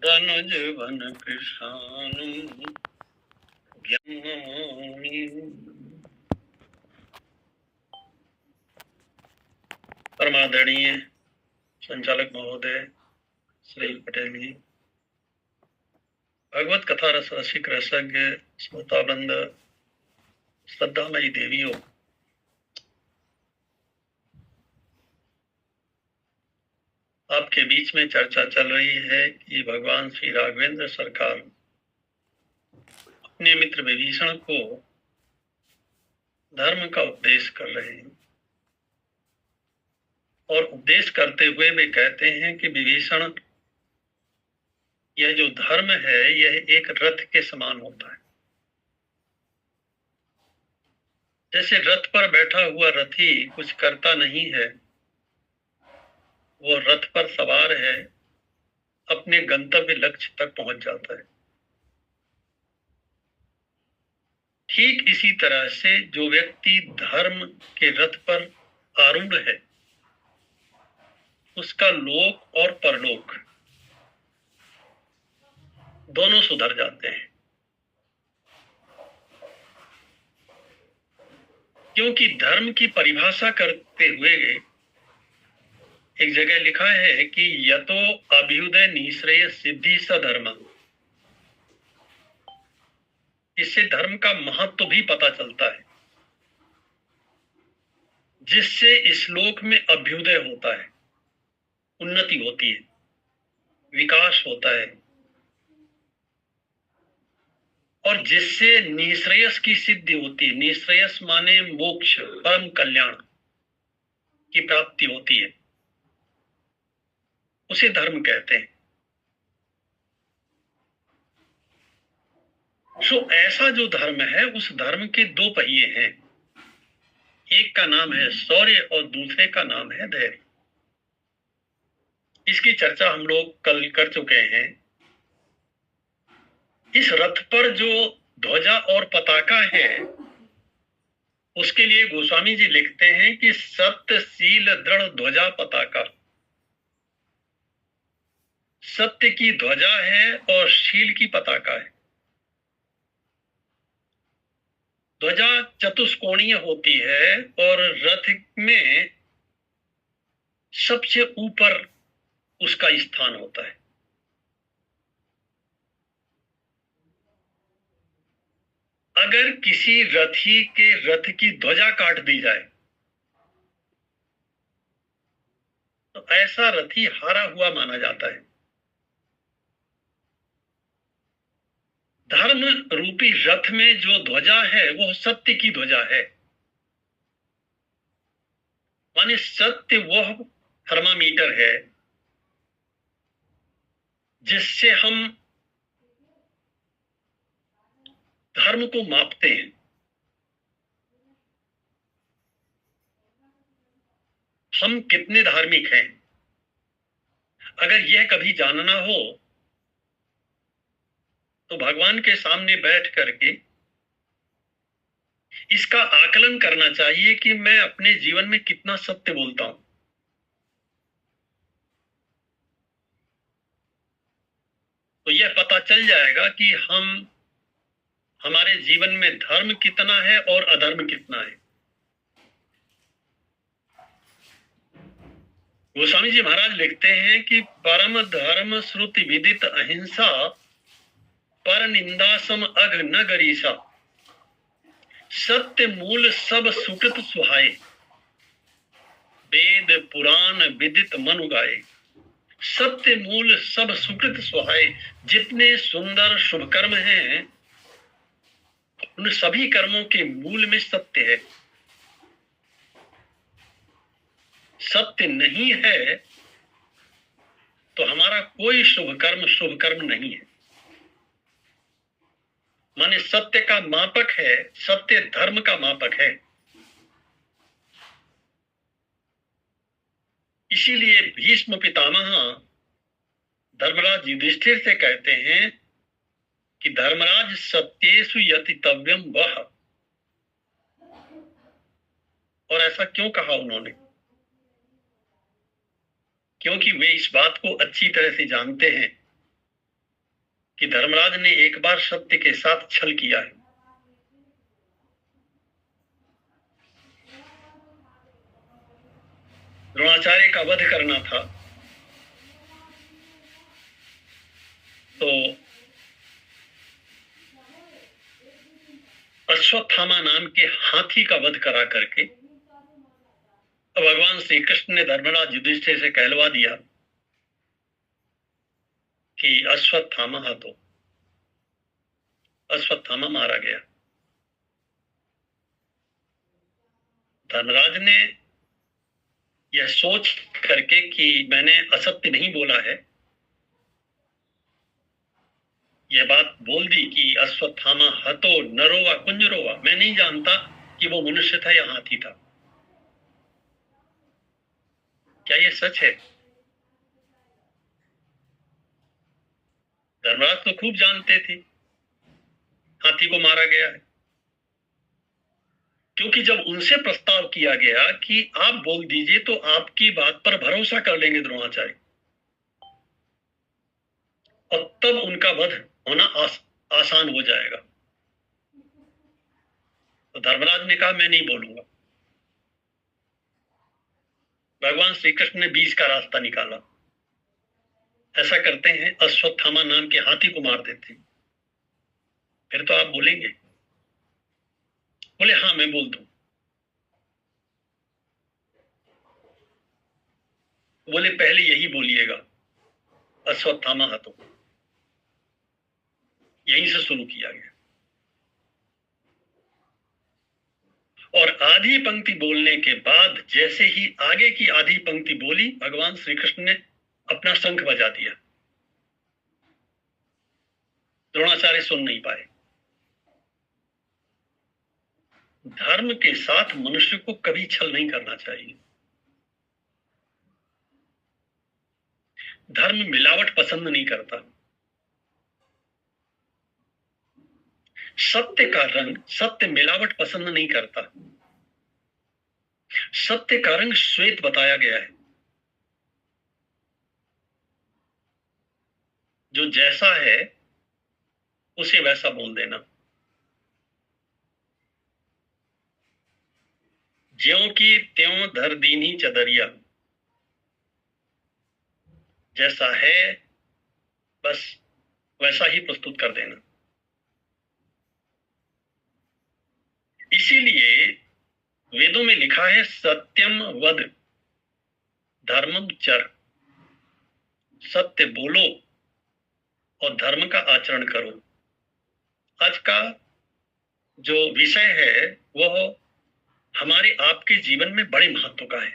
धनुज one कृषाणु ज्ञानी। परमादरणीय संचालक महोदय श्री पटेल जी, भगवत कथा रस रसिक रसज्ञ श्रोताबंद, श्रद्धामयी देवियों, आपके बीच में चर्चा चल रही है कि भगवान श्री राघवेंद्र सरकार अपने मित्र विभीषण को धर्म का उपदेश कर रहे हैं और उपदेश करते हुए वे कहते हैं कि विभीषण, यह जो धर्म है यह एक रथ के समान होता है। जैसे रथ पर बैठा हुआ रथी कुछ करता नहीं है, वो रथ पर सवार है, अपने गंतव्य लक्ष्य तक पहुंच जाता है। ठीक इसी तरह से जो व्यक्ति धर्म के रथ पर आरूढ़ है, उसका लोक और परलोक दोनों सुधर जाते हैं। क्योंकि धर्म की परिभाषा करते हुए एक जगह लिखा है कि यतो अभ्युदय निश्रेय सिद्धि सधर्म। इससे धर्म का महत्व भी पता चलता है, जिससे इस लोक में अभ्युदय होता है, उन्नति होती है, विकास होता है, और जिससे निश्रेयस की सिद्धि होती है। निश्रेयस माने मोक्ष, परम कल्याण की प्राप्ति होती है, उसे धर्म कहते हैं। सो ऐसा जो धर्म है, उस धर्म के दो पहिए हैं। एक का नाम है शौर्य और दूसरे का नाम है धैर्य। इसकी चर्चा हम लोग कल कर चुके हैं। इस रथ पर जो ध्वजा और पताका है, उसके लिए गोस्वामी जी लिखते हैं कि सत्य शील दृढ़ ध्वजा पताका। सत्य की ध्वजा है और शील की पताका है। ध्वजा चतुष्कोणीय होती है और रथ में सबसे ऊपर उसका स्थान होता है। अगर किसी रथी के रथ की ध्वजा काट दी जाए तो ऐसा रथी हारा हुआ माना जाता है। धर्म रूपी रथ में जो ध्वजा है वह सत्य की ध्वजा है। माने सत्य वह थर्मामीटर है जिससे हम धर्म को मापते हैं। हम कितने धार्मिक हैं, अगर यह कभी जानना हो तो भगवान के सामने बैठ करके इसका आकलन करना चाहिए कि मैं अपने जीवन में कितना सत्य बोलता हूं। तो यह पता चल जाएगा कि हमारे जीवन में धर्म कितना है और अधर्म कितना है। गोस्वामी जी महाराज लिखते हैं कि परम धर्म श्रुति विदित अहिंसा, पर निंदा सम अघ न गरीसा, सत्य मूल सब सुकृत सुहाए, वेद पुराण विदित मनु गाए। सत्य मूल सब सुकृत सुहाए। जितने सुंदर शुभ कर्म हैं, उन सभी कर्मों के मूल में सत्य है। सत्य नहीं है तो हमारा कोई शुभ कर्म नहीं है। माने सत्य का मापक है, सत्य धर्म का मापक है। इसीलिए भीष्म पितामह धर्मराज युधिष्ठिर से कहते हैं कि धर्मराज सत्येषु यतितव्यम वह। और ऐसा क्यों कहा उन्होंने? क्योंकि वे इस बात को अच्छी तरह से जानते हैं कि धर्मराज ने एक बार सत्य के साथ छल किया है। द्रोणाचार्य का वध करना था तो अश्वत्थामा नाम के हाथी का वध करा करके भगवान श्री कृष्ण ने धर्मराज युधिष्ठिर से कहलवा दिया कि अश्वत्थामा हाथों। अश्वत्थामा मारा गया। धर्मराज ने यह सोच करके कि मैंने असत्य नहीं बोला है, यह बात बोल दी कि अश्वत्थामा हतो नरो व कुंजरो व, मैं नहीं जानता कि वो मनुष्य था या हाथी था। क्या ये सच है? धर्मराज तो खूब जानते थे हाथी को मारा गया है, क्योंकि जब उनसे प्रस्ताव किया गया कि आप बोल दीजिए तो आपकी बात पर भरोसा कर लेंगे द्रोणाचार्य, और तब उनका वध होना आसान हो जाएगा। तो धर्मराज ने कहा मैं नहीं बोलूंगा। भगवान श्री कृष्ण ने बीच का रास्ता निकाला। ऐसा करते हैं, अश्वत्थामा नाम के हाथी को मार देते हैं, फिर तो आप बोलेंगे। बोले हाँ मैं बोल दूं। बोले पहले यही बोलिएगा, अश्वत्थामा हाथों। यहीं से शुरू किया गया। और आधी पंक्ति बोलने के बाद जैसे ही आगे की आधी पंक्ति बोली, भगवान श्री कृष्ण ने अपना शंख बजा दिया। द्रोणाचार्य सुन नहीं पाए। धर्म के साथ मनुष्य को कभी छल नहीं करना चाहिए। धर्म मिलावट पसंद नहीं करता। सत्य का रंग, सत्य मिलावट पसंद नहीं करता। सत्य का रंग श्वेत बताया गया है। जो जैसा है उसे वैसा बोल देना। ज्यों की त्यों धर दीनी चदरिया, जैसा है बस वैसा ही प्रस्तुत कर देना। इसीलिए वेदों में लिखा है सत्यम वद धर्मम चर, सत्य बोलो और धर्म का आचरण करो। आज का जो विषय है वह हमारे आपके जीवन में बड़े महत्व का है।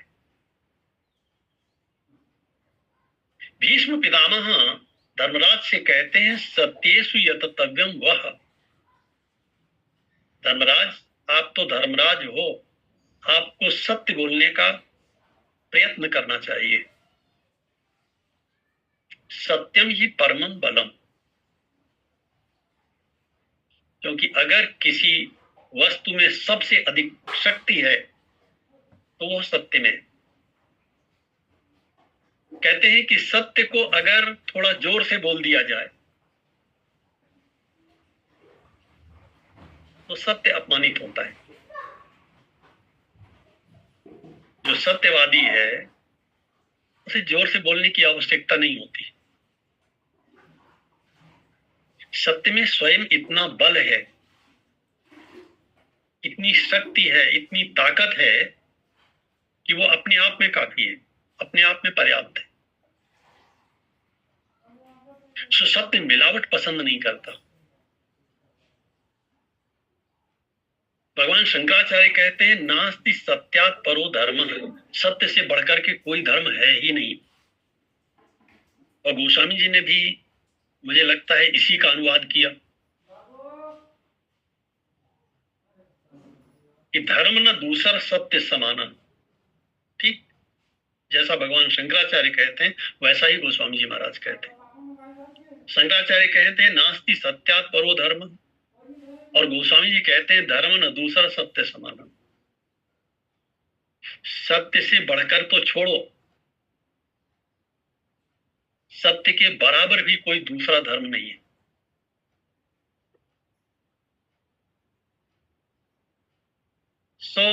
भीष्म पितामह धर्मराज से कहते हैं सत्येषु यततव्यम वह। धर्मराज आप तो धर्मराज हो, आपको सत्य बोलने का प्रयत्न करना चाहिए। सत्यम ही परमम बलम, क्योंकि अगर किसी वस्तु में सबसे अधिक शक्ति है तो वह सत्य में। कहते हैं कि सत्य को अगर थोड़ा जोर से बोल दिया जाए तो सत्य अपमानित होता है। जो सत्यवादी है उसे जोर से बोलने की आवश्यकता नहीं होती। सत्य में स्वयं इतना बल है, इतनी शक्ति है, इतनी ताकत है कि वो अपने आप में काफी है, अपने आप में पर्याप्त है। सो सत्य मिलावट पसंद नहीं करता। भगवान शंकराचार्य कहते हैं नास्ति सत्यात् परो धर्म, सत्य से बढ़कर के कोई धर्म है ही नहीं। और गोस्वामी जी ने भी मुझे लगता है इसी का अनुवाद किया कि धर्म न दूसरा सत्य समाना। ठीक जैसा भगवान शंकराचार्य कहते हैं वैसा ही गोस्वामी जी महाराज कहते हैं। शंकराचार्य कहते हैं नास्ति सत्यात् परो धर्म, और गोस्वामी जी कहते हैं धर्म न दूसरा सत्य समाना। सत्य से बढ़कर तो छोड़ो, सत्य के बराबर भी कोई दूसरा धर्म नहीं है। सो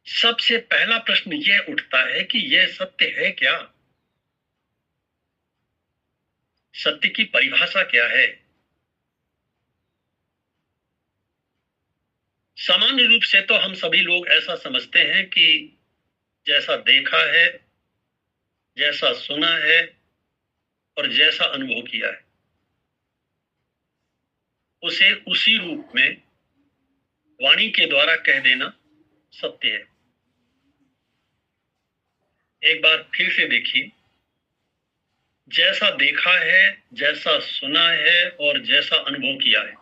सबसे पहला प्रश्न यह उठता है कि यह सत्य है क्या? सत्य की परिभाषा क्या है? सामान्य रूप से तो हम सभी लोग ऐसा समझते हैं कि जैसा देखा है, जैसा सुना है और जैसा अनुभव किया है, उसे उसी रूप में वाणी के द्वारा कह देना सत्य है। एक बार फिर से देखिए, जैसा देखा है, जैसा सुना है और जैसा अनुभव किया है,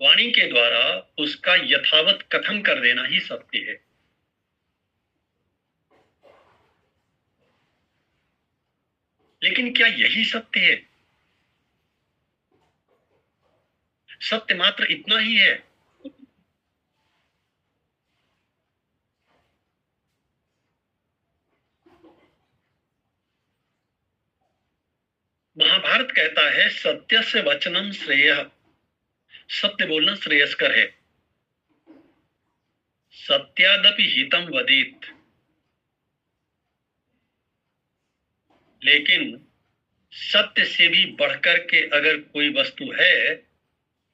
वाणी के द्वारा उसका यथावत कथन कर देना ही सत्य है। लेकिन क्या यही सत्य है? सत्य मात्र इतना ही है? महाभारत कहता है सत्यस्य वचनम श्रेयः, सत्य बोलना श्रेयस्कर है। सत्यादपि हितम वदेत, लेकिन सत्य से भी बढ़कर के अगर कोई वस्तु है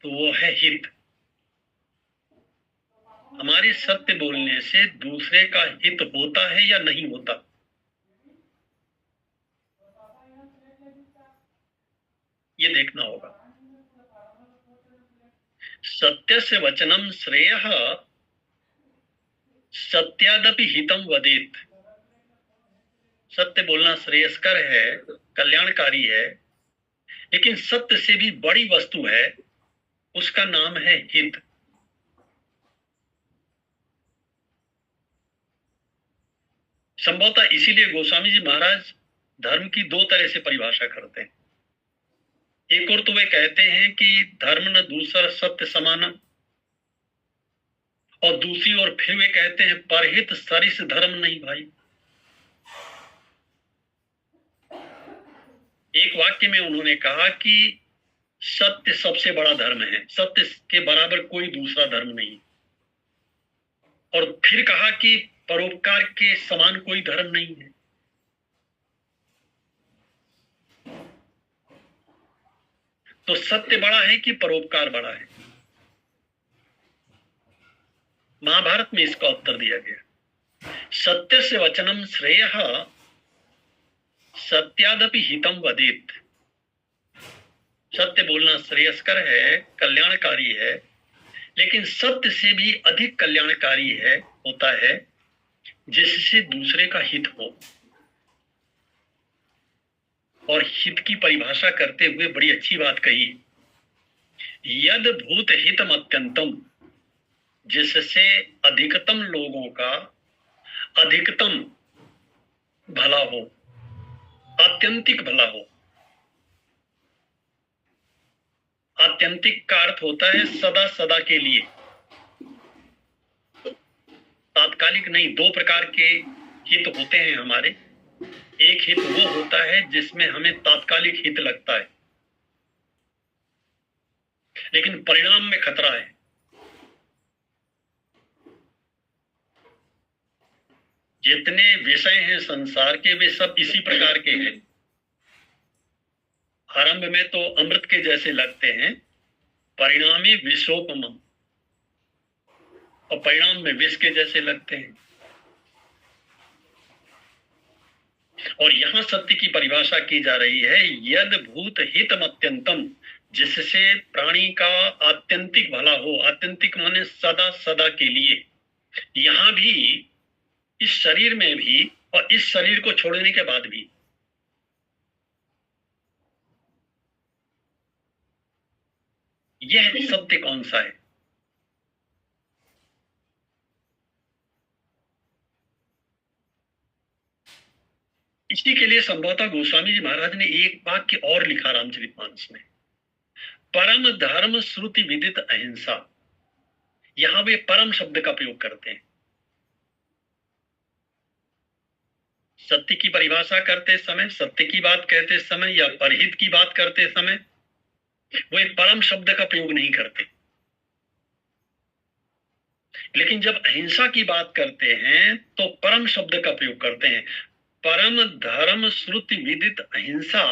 तो वो है हित। हमारे सत्य बोलने से दूसरे का हित होता है या नहीं होता, ये देखना होगा। सत्य से वचनम श्रेयः सत्यादपि हितम वदेत, सत्य बोलना श्रेयस्कर है, कल्याणकारी है, लेकिन सत्य से भी बड़ी वस्तु है, उसका नाम है हित। संभवतः इसीलिए गोस्वामी जी महाराज धर्म की दो तरह से परिभाषा करते हैं। एक और तो वे कहते हैं कि धर्म न दूसरा सत्य समाना, और दूसरी ओर फिर वे कहते हैं परहित सरिस धर्म नहीं भाई। एक वाक्य में उन्होंने कहा कि सत्य सबसे बड़ा धर्म है, सत्य के बराबर कोई दूसरा धर्म नहीं, और फिर कहा कि परोपकार के समान कोई धर्म नहीं है। तो सत्य बड़ा है कि परोपकार बड़ा है? महाभारत में इसका उत्तर दिया गया, सत्य से वचनम श्रेयः सत्यादपि हितम वदेत, सत्य बोलना श्रेयस्कर है, कल्याणकारी है, लेकिन सत्य से भी अधिक कल्याणकारी है, होता है जिससे दूसरे का हित हो। और हित की परिभाषा करते हुए बड़ी अच्छी बात कही, यद भूत हितम अत्यंतम, जिससे अधिकतम लोगों का अधिकतम भला हो, आत्यंतिक भला हो। आत्यंतिक का अर्थ होता है सदा सदा के लिए, तात्कालिक नहीं। दो प्रकार के हित होते हैं हमारे। एक हित वो होता है जिसमें हमें तात्कालिक हित लगता है, लेकिन परिणाम में खतरा है। जितने विषय हैं संसार के वे सब इसी प्रकार के हैं। आरंभ में तो अमृत के जैसे लगते हैं, परिणामी विषोपम, और परिणाम में विष के जैसे लगते हैं। और यहां सत्य की परिभाषा की जा रही है, यद भूत हितम अत्यंतम, जिससे प्राणी का आत्यंतिक भला हो। आत्यंतिक माने सदा सदा के लिए। यहां भी, इस शरीर में भी, और इस शरीर को छोड़ने के बाद भी। यह सत्य कौन सा है? इसी के लिए संभवतः गोस्वामी जी महाराज ने एक वाक्य और लिखा रामचरितमानस में, परम धर्म श्रुति विदित अहिंसा। यहां वे परम शब्द का प्रयोग करते हैं। सत्य की परिभाषा करते समय, सत्य की बात कहते समय या परहित की बात करते समय वे परम शब्द का प्रयोग नहीं करते। लेकिन जब अहिंसा की बात करते हैं तो परम शब्द का प्रयोग करते हैं। परम धर्म श्रुति विदित अहिंसा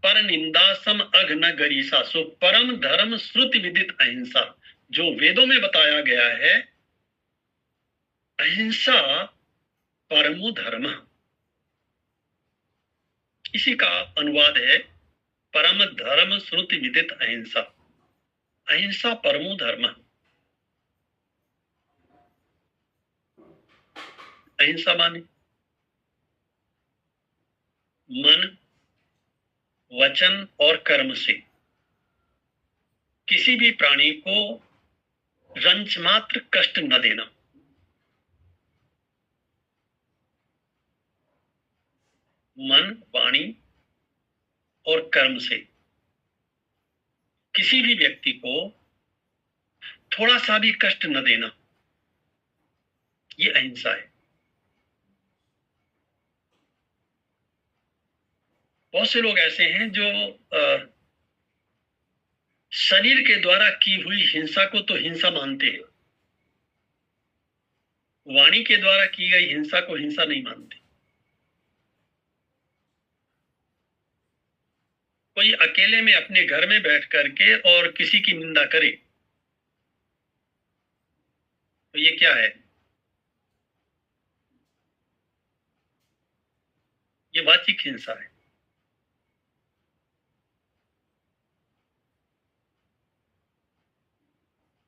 पर निंदा सम अघ न गरीसा। सो परम धर्म श्रुति विदित अहिंसा, जो वेदों में बताया गया है, अहिंसा परमो धर्म, इसी का अनुवाद है परम धर्म श्रुति विदित अहिंसा। अहिंसा परमो धर्म। अहिंसा माने मन, वचन और कर्म से किसी भी प्राणी को रंच मात्र कष्ट न देना। मन, वाणी और कर्म से किसी भी व्यक्ति को थोड़ा सा भी कष्ट न देना, ये अहिंसा है। बहुत से लोग ऐसे हैं जो शरीर के द्वारा की हुई हिंसा को तो हिंसा मानते हैं, वाणी के द्वारा की गई हिंसा को हिंसा नहीं मानते। कोई अकेले में अपने घर में बैठ करके और किसी की निंदा करे तो ये क्या है? ये वाचिक हिंसा है।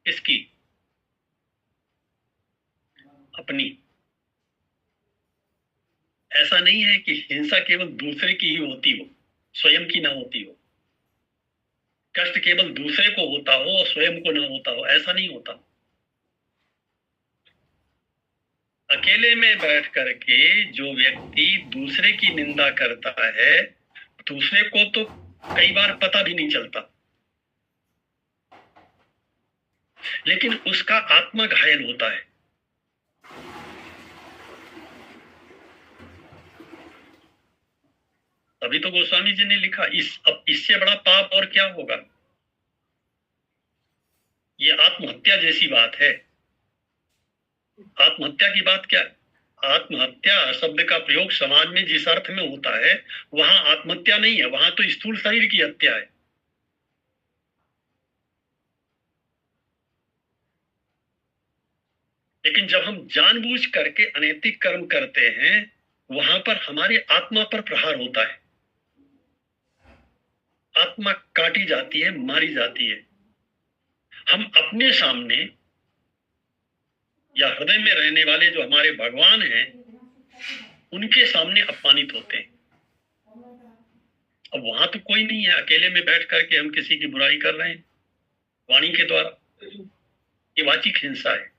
इसकी अपनी। ऐसा नहीं है कि हिंसा केवल दूसरे की ही होती हो, स्वयं की ना होती हो। कष्ट केवल दूसरे को होता हो और स्वयं को ना होता हो, ऐसा नहीं होता। अकेले में बैठ करके जो व्यक्ति दूसरे की निंदा करता है, दूसरे को तो कई बार पता भी नहीं चलता, लेकिन उसका आत्मा घायल होता है। तभी तो गोस्वामी जी ने लिखा, अब इससे बड़ा पाप और क्या होगा। ये आत्महत्या जैसी बात है। आत्महत्या की बात क्या है? आत्महत्या शब्द का प्रयोग समाज में जिस अर्थ में होता है, वहां आत्महत्या नहीं है, वहां तो स्थूल शरीर की हत्या है। लेकिन जब हम जानबूझ करके अनैतिक कर्म करते हैं, वहां पर हमारे आत्मा पर प्रहार होता है, आत्मा काटी जाती है, मारी जाती है। हम अपने सामने या हृदय में रहने वाले जो हमारे भगवान हैं, उनके सामने अपमानित होते हैं। अब वहां तो कोई नहीं है, अकेले में बैठ करके हम किसी की बुराई कर रहे हैं वाणी के द्वारा। ये वाचिक हिंसा है।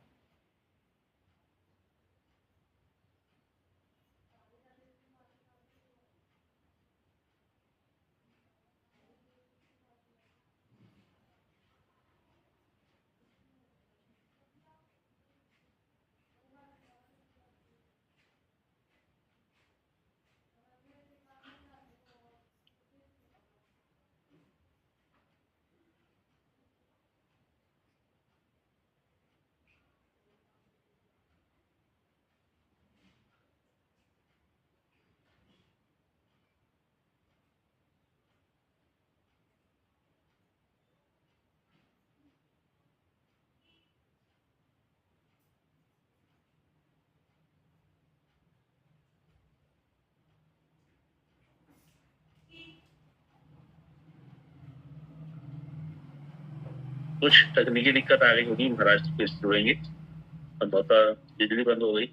कुछ तकनीकी दिक्कत आ गई होगी, महाराष्ट्र पे जुड़ेंगे। संभवतः बिजली बंद हो गई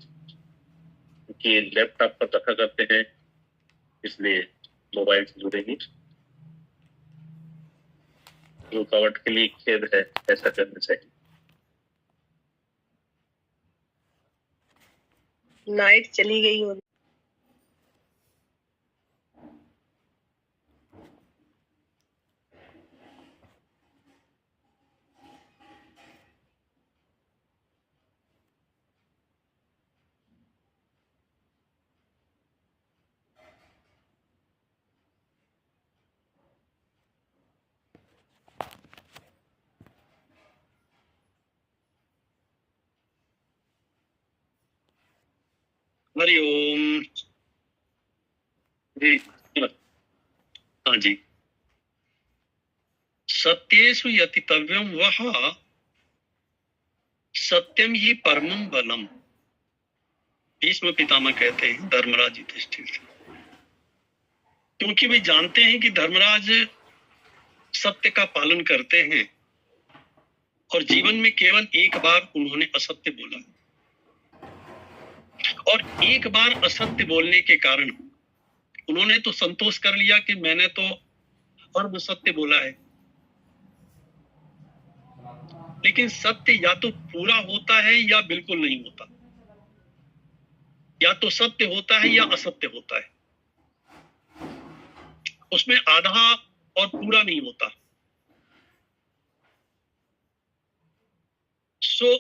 कि लैपटॉप पर रखा करते हैं, इसलिए मोबाइल से जुड़ेंगे। रुकावट के लिए खेद है, ऐसा करना चाहिए। लाइट चली गई होगी। हरि ओम। जी। हाँ जी। सत्येषु यतितव्यम वह सत्यम ही परमम बलम, भीष्म पितामह कहते हैं धर्मराज युधिष्ठिर से, क्योंकि वे जानते हैं कि धर्मराज सत्य का पालन करते हैं और जीवन में केवल एक बार उन्होंने असत्य बोला, और एक बार असत्य बोलने के कारण उन्होंने तो संतोष कर लिया कि मैंने तो अर्ध सत्य बोला है, लेकिन सत्य या तो पूरा होता है या बिल्कुल नहीं होता, या तो सत्य होता है या असत्य होता है, उसमें आधा और पूरा नहीं होता। सो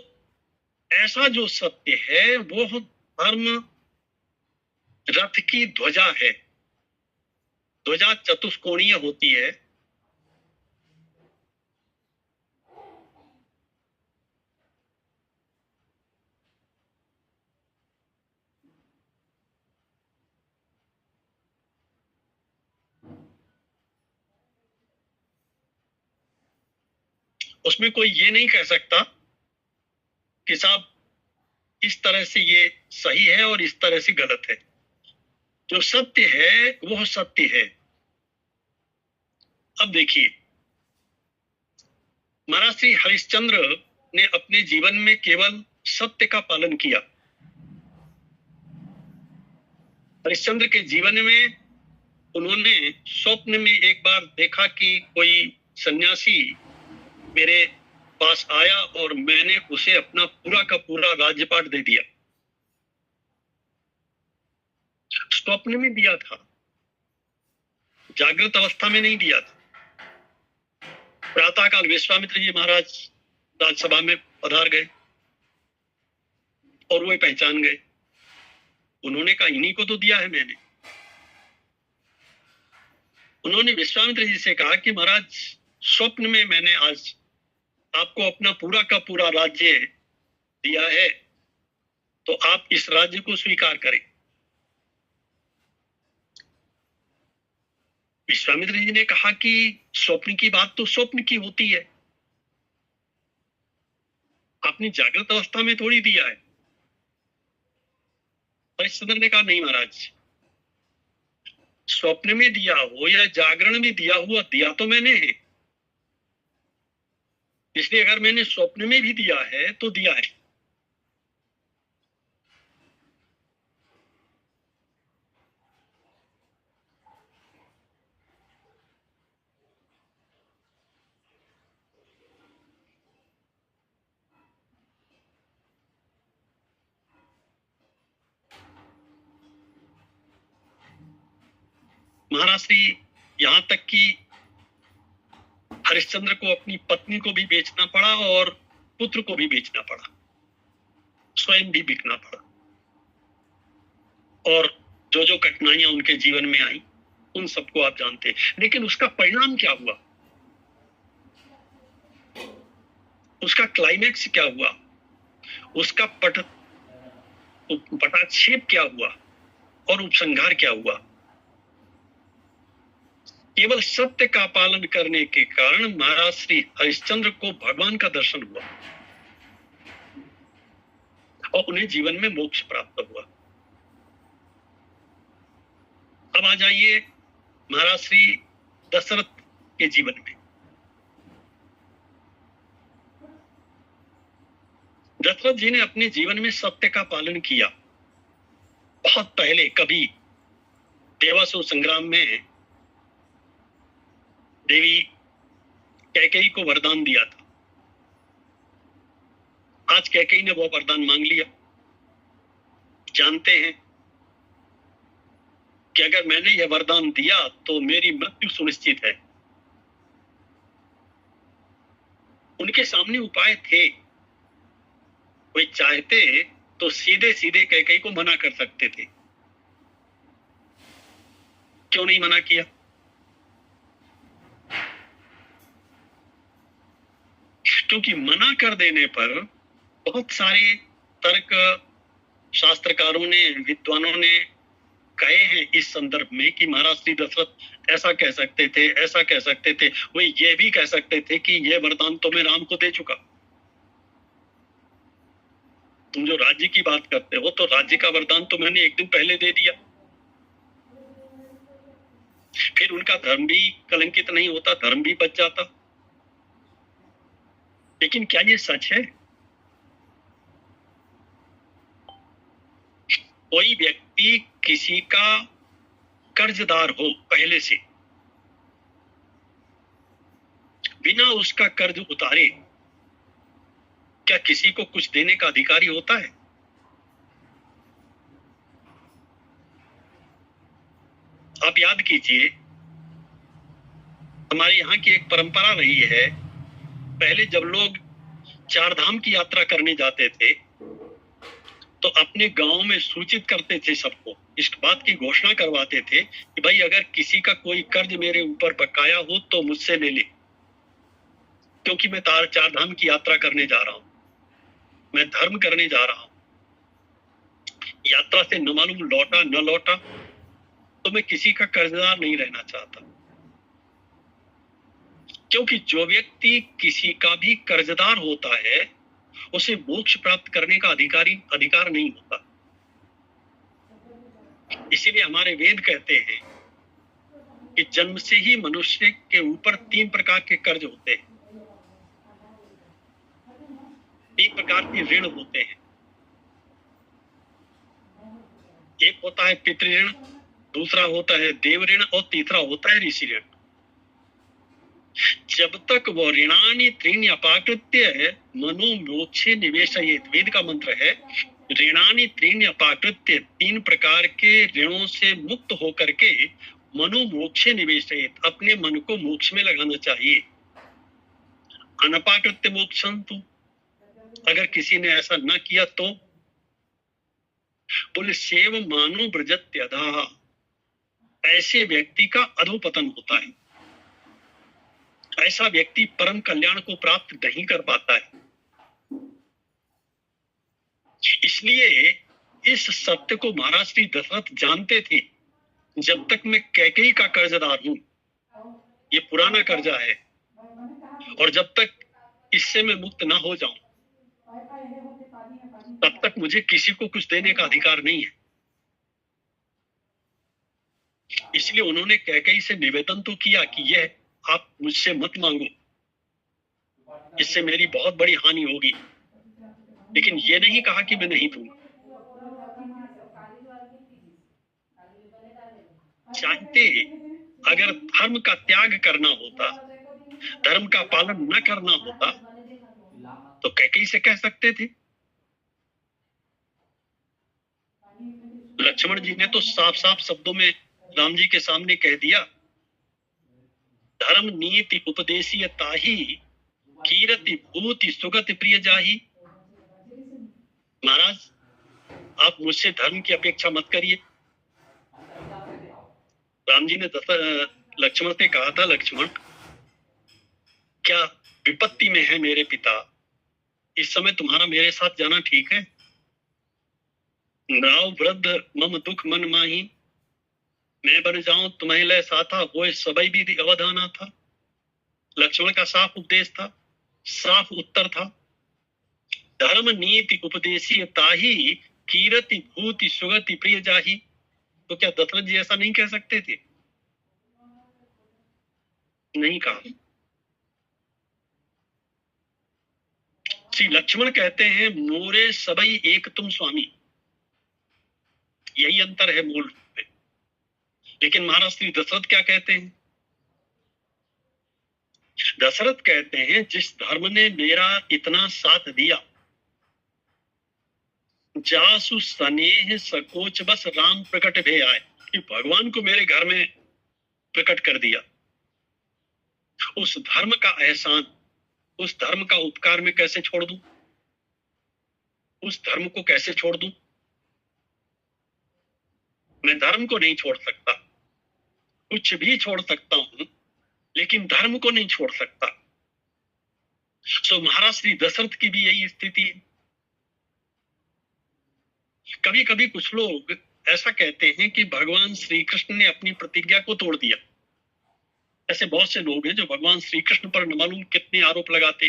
ऐसा जो सत्य है वो धर्म रथ की ध्वजा है। ध्वजा चतुष्कोणीय होती है, उसमें कोई ये नहीं कह सकता कि साहब इस तरह से ये सही है और इस तरह से गलत है। जो सत्य है वह सत्य है। अब देखिए, महाराज श्री हरिश्चंद्र ने अपने जीवन में केवल सत्य का पालन किया। हरिश्चंद्र के जीवन में उन्होंने स्वप्न में एक बार देखा कि कोई सन्यासी मेरे पास आया और मैंने उसे अपना पूरा का पूरा राज्यपाट दे दिया। स्वप्न में दिया था, जागृत अवस्था में नहीं दिया था। प्रातःकाल विश्वामित्र जी महाराज राजसभा में पधार गए और वो पहचान गए। उन्होंने कहा इन्हीं को तो दिया है मैंने। उन्होंने विश्वामित्र जी से कहा कि महाराज स्वप्न में मैंने आज आपको अपना पूरा का पूरा राज्य दिया है, तो आप इस राज्य को स्वीकार करें। विश्वामित्र जी ने कहा कि स्वप्न की बात तो स्वप्न की होती है, आपने जागृत अवस्था में थोड़ी दिया है। हरिश्चंद्र ने कहा नहीं महाराज, स्वप्न में दिया हो या जागरण में दिया हुआ दिया तो मैंने है, इसलिए अगर मैंने स्वप्न में भी दिया है तो दिया है। महाराज श्री यहां तक कि हरिश्चंद्र को अपनी पत्नी को भी बेचना पड़ा और पुत्र को भी बेचना पड़ा, स्वयं भी बिकना पड़ा, और जो जो कठिनाइयां उनके जीवन में आई उन सबको आप जानते हैं। लेकिन उसका परिणाम क्या हुआ, उसका क्लाइमैक्स क्या हुआ, उसका पटाक्षेप क्या हुआ और उपसंहार क्या हुआ? केवल सत्य का पालन करने के कारण महाराज श्री हरिश्चंद्र को भगवान का दर्शन हुआ और उन्हें जीवन में मोक्ष प्राप्त हुआ। अब आ जाइए महाराज श्री दशरथ के जीवन में। दशरथ जी ने अपने जीवन में सत्य का पालन किया। बहुत पहले कभी देवासुर संग्राम में देवी कैकेयी को वरदान दिया था। आज कैकेयी ने वो वरदान मांग लिया। जानते हैं कि अगर मैंने यह वरदान दिया तो मेरी मृत्यु सुनिश्चित है। उनके सामने उपाय थे, वे चाहते तो सीधे सीधे कैकेयी को मना कर सकते थे। क्यों नहीं मना किया? क्योंकि मना कर देने पर बहुत सारे तर्क शास्त्रकारों ने, विद्वानों ने कहे हैं इस संदर्भ में कि महाराज श्री दशरथ ऐसा कह सकते थे, ऐसा कह सकते थे। वो ये भी कह सकते थे कि ये वरदान तो मैं राम को दे चुका। तुम जो राज्य की बात करते हो, तो राज्य का वरदान तो मैंने एक दिन पहले दे दिया। फिर उनका धर्म भी कलंकित नहीं होता, धर्म भी बच जाता। लेकिन क्या ये सच है? कोई व्यक्ति किसी का कर्जदार हो पहले से, बिना उसका कर्ज उतारे क्या किसी को कुछ देने का अधिकारी होता है? आप याद कीजिए, हमारे यहाँ की एक परंपरा रही है, पहले जब लोग चार धाम की यात्रा करने जाते थे तो अपने गांव में सूचित करते थे सबको, इस बात की घोषणा करवाते थे कि भाई अगर किसी का कोई कर्ज मेरे ऊपर बकाया हो तो मुझसे ले ले, क्योंकि मैं चार धाम की यात्रा करने जा रहा हूं, मैं धर्म करने जा रहा हूं। यात्रा से न मालूम लौटा न लौटा तो मैं किसी का कर्जदार नहीं रहना चाहता, क्योंकि जो व्यक्ति किसी का भी कर्जदार होता है उसे मोक्ष प्राप्त करने का अधिकार नहीं होता। इसीलिए हमारे वेद कहते हैं कि जन्म से ही मनुष्य के ऊपर 3 प्रकार के कर्ज होते हैं, 3 प्रकार के ऋण होते हैं। एक होता है पितृ ऋण, दूसरा होता है देव ऋण और तीसरा होता है ऋषि ऋण। जब तक वो ऋणानि त्रीणि अपाकृत्य मनो मोक्षे निवेशयेत, वेद का मंत्र है, ऋणानि त्रीणि अपाकृत्य, 3 प्रकार के ऋणों से मुक्त होकर के मनो मोक्षे निवेशयेत, अपने मन को मोक्ष में लगाना चाहिए। अनपाकृत्य मोक्षंतु, अगर किसी ने ऐसा न किया तो बोले सेव मानो ब्रजत्यधा, ऐसे व्यक्ति का अधोपतन होता है। ऐसा व्यक्ति परम कल्याण को प्राप्त नहीं कर पाता है। इसलिए इस सत्य को महाराज श्री दशरथ जानते थे, जब तक मैं कैकेयी का कर्जदार हूं, ये पुराना कर्जा है, और जब तक इससे मैं मुक्त ना हो जाऊं तब तक मुझे किसी को कुछ देने का अधिकार नहीं है। इसलिए उन्होंने कैकेयी से निवेदन तो किया कि यह आप मुझसे मत मांगो, इससे मेरी बहुत बड़ी हानि होगी, लेकिन ये नहीं कहा कि मैं नहीं दूंगा। चाहते अगर धर्म का त्याग करना होता, धर्म का पालन न करना होता तो कैकेयी से कह सकते थे। लक्ष्मण जी ने तो साफ साफ शब्दों में राम जी के सामने कह दिया, धर्म नीति उपदेशीय ताही कीरति भूति सुगति प्रिय जाही। महाराज आप मुझसे धर्म की अपेक्षा मत करिए। राम जी ने लक्ष्मण से कहा था, लक्ष्मण क्या विपत्ति में है मेरे पिता, इस समय तुम्हारा मेरे साथ जाना ठीक है? राव वृद्ध मम दुख मन माही, मैं बन जाऊं तुम्हें लय साथा, वो सबई भी अवधाना था। लक्ष्मण का साफ उपदेश था, साफ उत्तर था, धर्म नीति उपदेशी ताही कीरति भूति सुगति प्रिय जाही। तो क्या दशरथ जी ऐसा नहीं कह सकते थे? नहीं कहा। श्री लक्ष्मण कहते हैं, मोरे सबई एक तुम स्वामी, यही अंतर है मूल रूप में। लेकिन महाराज श्री दशरथ क्या कहते हैं? दशरथ कहते हैं, जिस धर्म ने मेरा इतना साथ दिया, जासु स्नेह सकोच बस राम प्रकट भे आए, कि भगवान को मेरे घर में प्रकट कर दिया, उस धर्म का एहसान, उस धर्म का उपकार मैं कैसे छोड़ दूं? उस धर्म को कैसे छोड़ दूं? मैं धर्म को नहीं छोड़ सकता, कुछ भी छोड़ सकता हूं, लेकिन धर्म को नहीं छोड़ सकता। सो महाराज श्री दशरथ की भी यही स्थिति है। कभी कभी कुछ लोग ऐसा कहते हैं कि भगवान श्री कृष्ण ने अपनी प्रतिज्ञा को तोड़ दिया। ऐसे बहुत से लोग हैं जो भगवान श्री कृष्ण पर न मालूम कितने आरोप लगाते।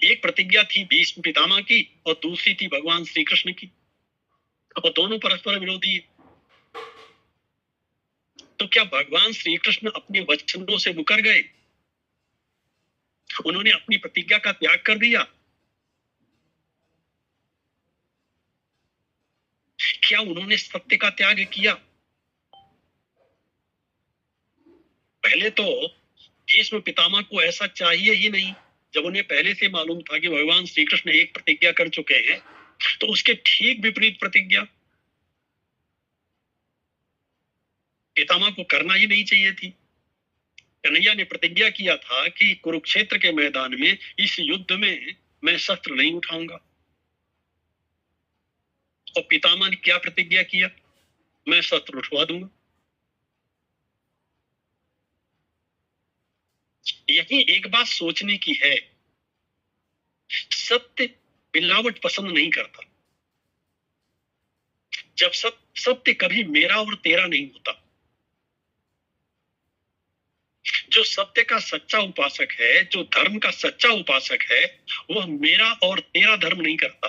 एक प्रतिज्ञा थी भीष्म पितामह की और दूसरी थी भगवान श्री कृष्ण की, और दोनों परस्पर विरोधी है। तो क्या भगवान श्री कृष्ण अपने वचनों से मुकर गए? उन्होंने अपनी प्रतिज्ञा का त्याग कर दिया? क्या उन्होंने सत्य का त्याग किया? पहले तो भीष्म पितामह को ऐसा चाहिए ही नहीं। जब उन्हें पहले से मालूम था कि भगवान श्री कृष्ण एक प्रतिज्ञा कर चुके हैं, तो उसके ठीक विपरीत प्रतिज्ञा पितामह को करना ही नहीं चाहिए थी। कन्हैया ने प्रतिज्ञा किया था कि कुरुक्षेत्र के मैदान में इस युद्ध में मैं शस्त्र नहीं उठाऊंगा, और पितामह ने क्या प्रतिज्ञा किया? मैं शस्त्र उठवा दूंगा। यही एक बात सोचने की है, सत्य मिलावट पसंद नहीं करता। जब सत्य कभी मेरा और तेरा नहीं होता। जो सत्य का सच्चा उपासक है, जो धर्म का सच्चा उपासक है, वह मेरा और तेरा धर्म नहीं करता।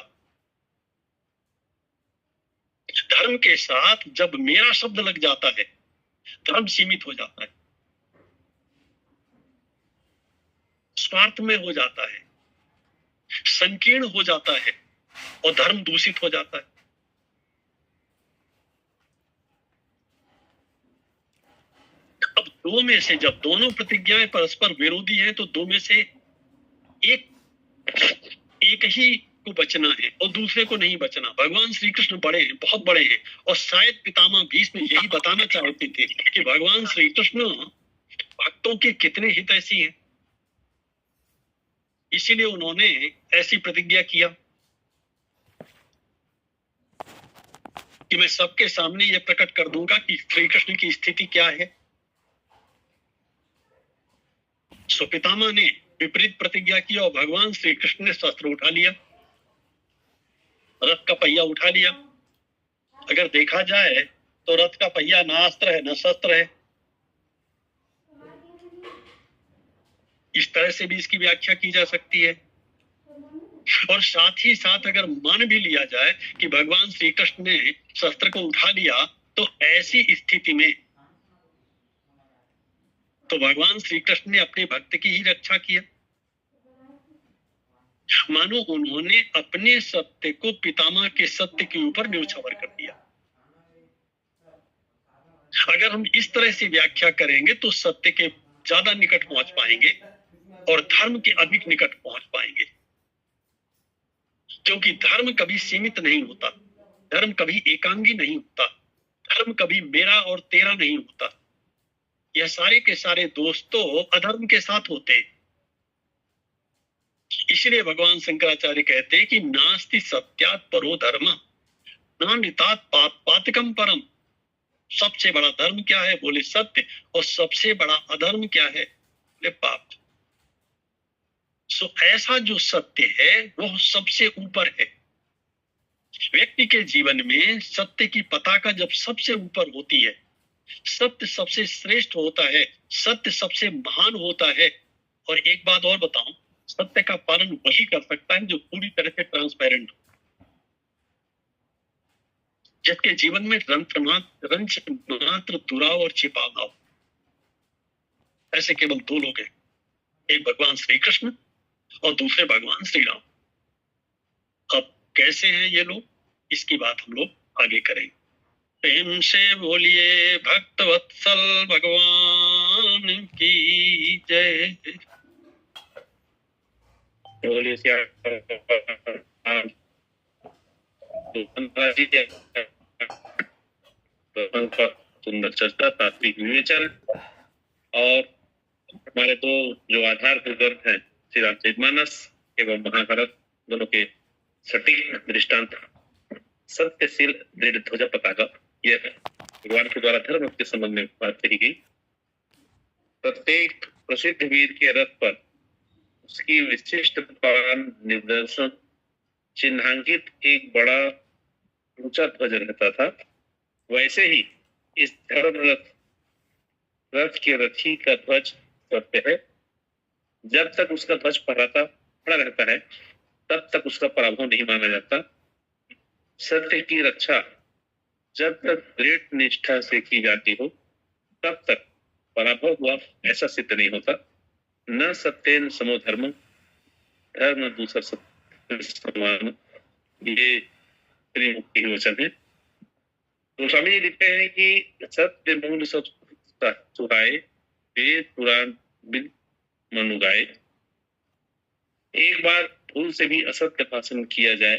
धर्म के साथ जब मेरा शब्द लग जाता है, धर्म सीमित हो जाता है, स्वार्थ में हो जाता है, संकीर्ण हो जाता है, और धर्म दूषित हो जाता है। अब दो में से जब दोनों प्रतिज्ञाएं परस्पर विरोधी हैं, तो दो में से एक ही को बचना है और दूसरे को नहीं बचना। भगवान श्री कृष्ण बड़े हैं, बहुत बड़े हैं, और शायद पितामह भीष्म यही बताना चाहते थे कि भगवान श्री कृष्ण भक्तों के कितने हितैषी हैं। इसीलिए उन्होंने ऐसी प्रतिज्ञा किया कि मैं सबके सामने यह प्रकट कर दूंगा कि श्री कृष्ण की स्थिति क्या है। सो पितामह ने विपरीत प्रतिज्ञा की और भगवान श्री कृष्ण ने शस्त्र उठा लिया, रथ का पहिया उठा लिया। अगर देखा जाए तो रथ का पहिया ना अस्त्र है ना शस्त्र है। इस तरह से भी इसकी व्याख्या की जा सकती है। और साथ ही साथ अगर मान भी लिया जाए कि भगवान श्री कृष्ण ने शस्त्र को उठा लिया, तो ऐसी स्थिति में तो भगवान श्री कृष्ण ने अपने भक्त की ही रक्षा किया। मानो उन्होंने अपने सत्य को पितामह के सत्य के ऊपर न्योछावर कर दिया। अगर हम इस तरह से व्याख्या करेंगे तो सत्य के ज्यादा निकट पहुंच पाएंगे और धर्म के अधिक निकट पहुंच पाएंगे, क्योंकि धर्म कभी सीमित नहीं होता, धर्म कभी एकांगी नहीं होता, धर्म कभी मेरा और तेरा नहीं होता। यह सारे के सारे दोस्तों अधर्म के साथ होते। इसलिए भगवान शंकराचार्य कहते हैं कि नास्ति सत्यात् परो धर्म न नितात पातकम परम। सबसे बड़ा धर्म क्या है? बोले सत्य। और सबसे बड़ा अधर्म क्या है? बोले पाप। सो ऐसा जो सत्य है वह सबसे ऊपर है। व्यक्ति के जीवन में सत्य की पताका जब सबसे ऊपर होती है, सत्य सबसे श्रेष्ठ होता है, सत्य सबसे महान होता है। और एक बात और बताऊं, सत्य का पालन वही कर सकता है जो पूरी तरह से ट्रांसपेरेंट हो, जिसके जीवन में रंच मात्र दुराव और छिपाव ना हो। ऐसे केवल दो लोग हैं, एक भगवान श्री कृष्ण और दूसरे भगवान श्री राम। अब कैसे हैं ये लोग, इसकी बात हम लोग आगे करेंगे। प्रेम से बोलिए भक्त वत्सल भगवान की जय। बोलिए सुंदर चर्चा, तात्विक विवेचन, और हमारे दो जो आधार ग्रंथ हैं, श्री रामचरितमानस एवं महाभारत, दोनों के सटीक दृष्टांत, सत्यशील दृढ़ ध्वजा पताका, यह भगवान के द्वारा धर्म के संबंध में बात कही गई। प्रत्येक प्रसिद्ध वीर के रथ पर उसकी विशिष्ट निदर्शन चिन्हांकित एक बड़ा ऊंचा ध्वज रहता था, वैसे ही इस धर्म रथ के रथी का ध्वज करते हैं। जब तक उसका ध्वज फहराता खड़ा रहता है तब तक उसका पराभव नहीं माना जाता। सत्य की रक्षा जब तक दृढ़ निष्ठा से की जाती हो तब तक पराभव हुआ ऐसा सिद्ध नहीं होता। न सत्येन समो धर्म, धर्म दूसरा सत्य समान, ये त्रिमुखी के वचन है। तो स्वामी जी लिखते हैं कि सत्य मूल सब सुहाए, वेद पुराण बिन मनु गाए। एक बार भूल से भी असत्य भाषण किया जाए